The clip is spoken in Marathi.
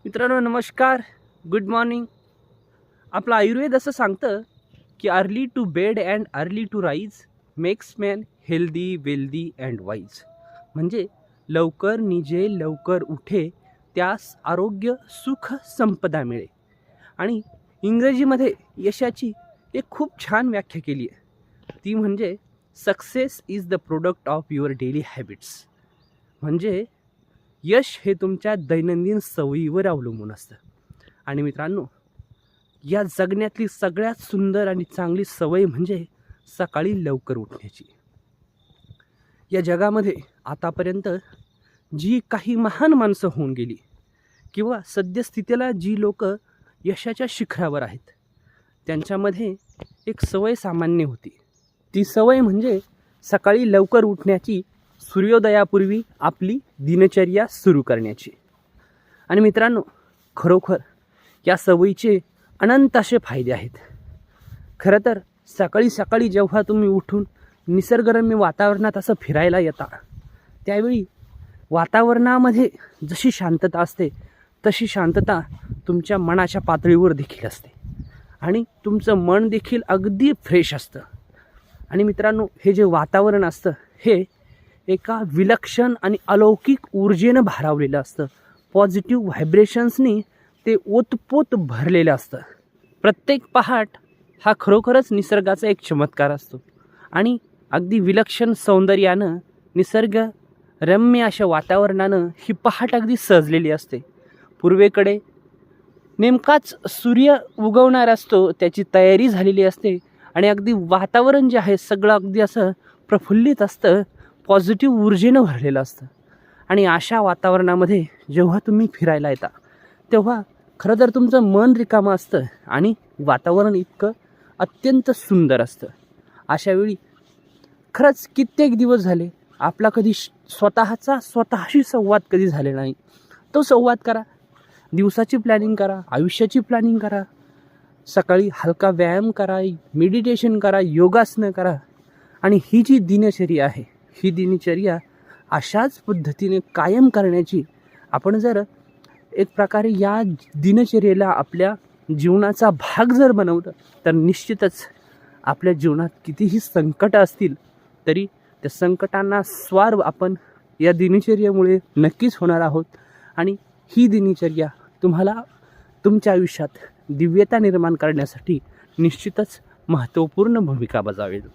मित्रांनो नमस्कार, गुड मॉर्निंग. आपलं आयुर्वेद असं सांगतं की early to bed and early to rise makes man healthy wealthy and wise. म्हणजे लवकर निजे लवकर उठे त्यास आरोग्य सुख संपदा मिळे. आणि इंग्रजीमध्ये यशाची एक खूप छान व्याख्या केली आहे. ती म्हणजे success is the product of your daily habits. म्हणजे यश हे तुमच्या दैनंदिन सवयीवर अवलंबून असतं. आणि मित्रांनो, या जगण्यातली सगळ्यात सुंदर आणि चांगली सवय म्हणजे सकाळी लवकर उठण्याची. या जगामध्ये आतापर्यंत जी काही महान माणसं होऊन गेली किंवा सद्यस्थितीला जी लोक यशाच्या शिखरावर आहेत, त्यांच्यामध्ये एक सवय सामान्य होती. ती सवय म्हणजे सकाळी लवकर उठण्याची, सूर्योदयापूर्वी आपली दिनचर्या सुरू करण्याची. आणि मित्रांनो, खरोखर या सवयीचे अनंत असे फायदे आहेत. खरं तर सकाळी सकाळी जेव्हा तुम्ही उठून निसर्गरम्य वातावरणात असं फिरायला येता, त्यावेळी वातावरणामध्ये जशी शांतता असते तशी शांतता तुमच्या मनाच्या पातळीवर देखील असते आणि तुमचं मन देखील अगदी फ्रेश असतं. आणि मित्रांनो, हे जे वातावरण असतं हे एका विलक्षण आणि अलौकिक ऊर्जेनं भारावलेलं असतं. पॉझिटिव्ह व्हायब्रेशन्सनी ते ओतपोत भरलेलं असतं. प्रत्येक पहाट हा खरोखरच निसर्गाचा एक चमत्कार असतो आणि अगदी विलक्षण सौंदर्यानं, निसर्गरम्य अशा वातावरणानं ही पहाट अगदी सजलेली असते. पूर्वेकडे नेमकाच सूर्य उगवणार असतो, त्याची तयारी झालेली असते आणि अगदी वातावरण जे आहे सगळं अगदी असं प्रफुल्लित असतं, पॉझिटिव्ह ऊर्जेनं भरलेलं असतं. आणि अशा वातावरणामध्ये जेव्हा तुम्ही फिरायला येता तेव्हा खरं तर तुमचं मन रिकामं असतं आणि वातावरण इतकं अत्यंत सुंदर असतं. अशावेळी खरंच कित्येक दिवस झाले आपला कधी स्वतःशी संवाद कधी झाले नाही. तो संवाद करा, दिवसाची प्लॅनिंग करा, आयुष्याची प्लॅनिंग करा, सकाळी हलका व्यायाम करा, मेडिटेशन करा, योगासनं करा. आणि ही जी दिनचर्या आहे, ही दिनचर्या अशाच पद्धतीने कायम करण्याची आपण जर एक प्रकारे या दिनचर्येला आपल्या जीवनाचा भाग जर बनवलं तर निश्चितच आपल्या जीवनात कितीही संकट असतील तरी त्या संकटांना स्वार आपण या दिनचर्येमुळे नक्कीच होणार आहोत. आणि ही दिनचर्या तुम्हाला तुमच्या आयुष्यात दिव्यता निर्माण करण्यासाठी निश्चितच महत्त्वपूर्ण भूमिका बजावेल.